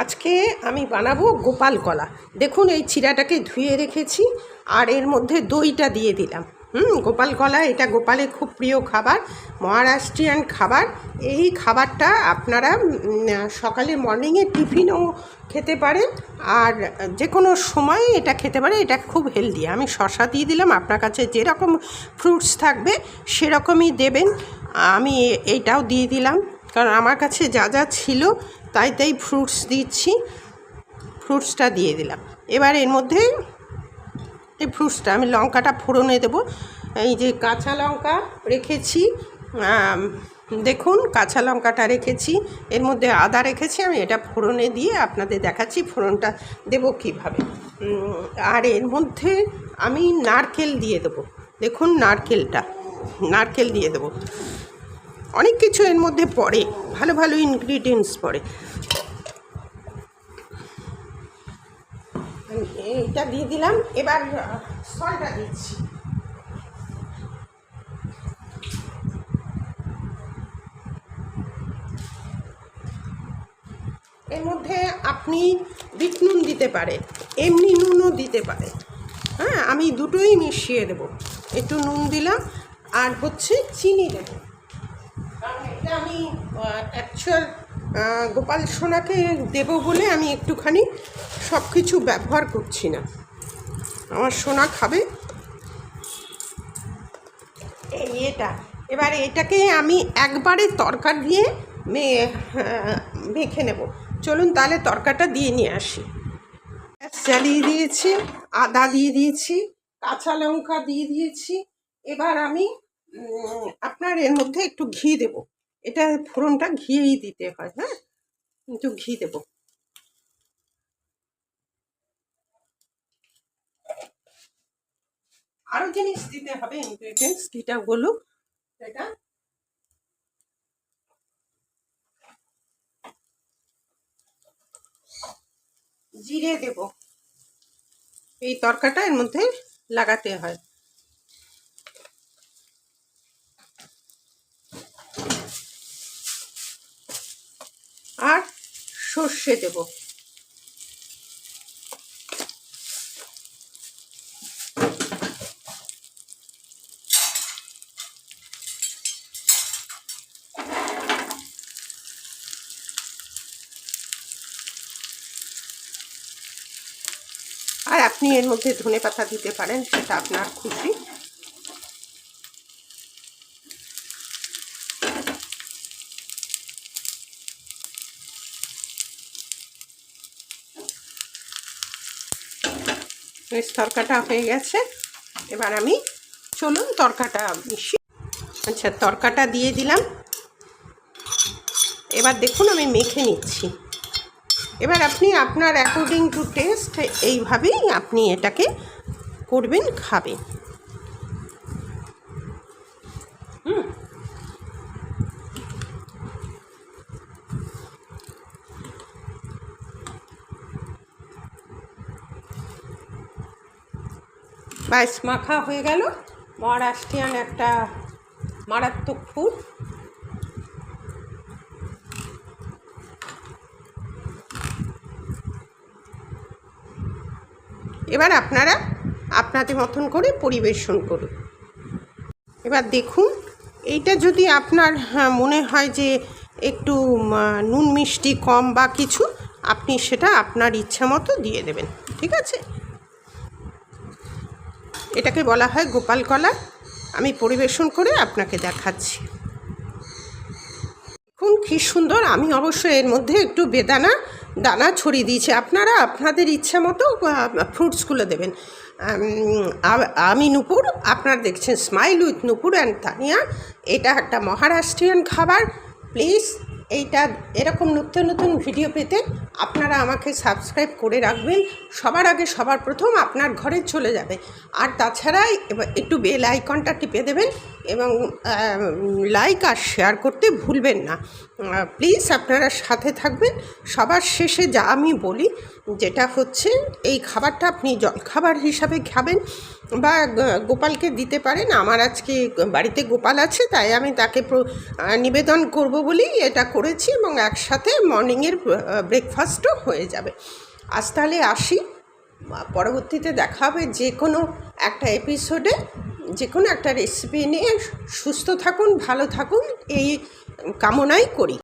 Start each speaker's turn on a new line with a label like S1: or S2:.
S1: আজকে আমি বানাবো গোপাল কলা। দেখুন এই চিড়াটাকে ধুয়ে রেখেছি আর এর মধ্যে দইটা দিয়ে দিলাম। গোপাল কলা এটা গোপালের খুব প্রিয় খাবার, মহারাষ্ট্রিয়ান খাবার। এই খাবারটা আপনারা সকালে মর্নিংয়ে টিফিনও খেতে পারেন আর যে কোনো সময় এটা খেতে পারে। এটা খুব হেলদি। আমি শসা দিয়ে দিলাম, আপনার কাছে যেরকম ফ্রুটস থাকবে সেরকমই দেবেন। আমি এইটাও দিয়ে দিলাম কারণ আমার কাছে যা যা ছিল তাই ফ্রুটস দিচ্ছি। ফ্রুটসটা দিয়ে দিলাম। এবার এর মধ্যে এই ফ্রুটসটা আমি লঙ্কাটা ফোড়নে দেবো। এই যে কাঁচা লঙ্কা রেখেছি, দেখুন কাঁচা লঙ্কাটা রেখেছি, এর মধ্যে আদা রেখেছি। আমি এটা ফোড়নে দিয়ে আপনাদের দেখাচ্ছি ফোড়নটা দেবো কীভাবে। আর এর মধ্যে আমি নারকেল দিয়ে দেবো। দেখুন নারকেল দিয়ে দেবো। অনেক কিছু এর মধ্যে পড়ে, ভালো ভালো ইনগ্রিডিয়েন্টস পড়ে। এইটা দিয়ে দিলাম। এবার সলটা দিচ্ছি। এর মধ্যে আপনি বিট নুন দিতে পারেন, এমনি নুনও দিতে পারেন। হ্যাঁ, আমি দুটোই মিশিয়ে দেব। একটু নুন দিলাম আর হচ্ছে চিনি দেব। কারণ এটা আমি অ্যাকচুয়াল গোপাল সোনাকে দেব বলে আমি একটুখানি সব কিছু ব্যবহার করছি না। আমার সোনা খাবে এটা। এবার এটাকে আমি একবারে তরকারি দিয়ে মেখে নেব। চলুন তাহলে তরকারিটা দিয়ে নিয়ে আসি। জ্বালিয়ে দিয়েছি, আদা দিয়ে দিয়েছি, কাঁচা লঙ্কা দিয়ে দিয়েছি। এবার আমি আপনার এর মধ্যে একটু ঘি দেব। এটা ফোড়নটা ঘিয়েই দিতে হয়। হ্যাঁ, একটু ঘি দেব। আরও জিনিস দিতে হবে, ইনগ্রিডিয়েন্টস ঘিটা বলুক। এটা জিরে দেব। এই তরকাটা এর মধ্যে লাগাতে হয়। আর সর্ষে দেব। আর আপনি এর মধ্যে ধনেপাতা দিতে পারেন, সেটা আপনার খুশি। তরকাটা হয়ে গেছে। এবার আমি চলুন তরকাটা মিশিয়ে। আচ্ছা, তরকাটা দিয়ে দিলাম। এবার দেখুন আমি মেখে নিচ্ছি। এবার আপনি আপনার অ্যাকর্ডিং টু টেস্ট এইভাবেই আপনি এটাকে করবেন, খাবেন। বাইস মাখা হয়ে গেল। মহারাষ্ট্রিয়ান একটা মারাত্মক ফুড। এবার আপনারা আপনাদের মতন করে পরিবেশন করুন। এবার দেখুন, এইটা যদি আপনার মনে হয় যে একটু নুন মিষ্টি কম বা কিছু, আপনি সেটা আপনার ইচ্ছা মতো দিয়ে দেবেন। ঠিক আছে, এটাকে বলা হয় গোপাল কলা। আমি পরিবেশন করে আপনাকে দেখাচ্ছি। দেখুন কী সুন্দর। আমি অবশ্যই এর মধ্যে একটু বেদানা দানা ছড়িয়ে দিয়েছি। আপনারা আপনাদের ইচ্ছা মতো ফ্রুটসগুলো দেবেন। আমি নূপুর, আপনারা দেখছেন smile with Nupur and Tania. এটা একটা মহারাষ্ট্রিয়ান খাবার। প্লিজ এইটা এরকম নতুন নতুন ভিডিও পেতে আপনারা আমাকে সাবস্ক্রাইব করে রাখবেন। সবার আগে সবার প্রথম আপনার ঘরে চলে যাবে। আর তাছাড়া একটু বেল আইকনটা টিপে দেবেন এবং লাইক আর শেয়ার করতে ভুলবেন না। প্লিজ আপনারা সাথে থাকবেন। সবার শেষে যা আমি বলি, যেটা হচ্ছে এই খাবারটা আপনি জলখাবার হিসাবে খাবেন বা গোপালকে দিতে পারেন। আমার আজকে বাড়িতে গোপাল আছে, তাই আমি তাকে নিবেদন করব বলেই এটা করেছি এবং একসাথে মর্নিংয়ের ব্রেকফাস্টও হয়ে যাবে। আজ তাহলে আসি, পরবর্তীতে দেখা হবে যে কোনো একটা এপিসোডে, যে কোনো একটা রেসিপি নিয়ে। সুস্থ থাকুন, ভালো থাকুন, এই কামনাই করি।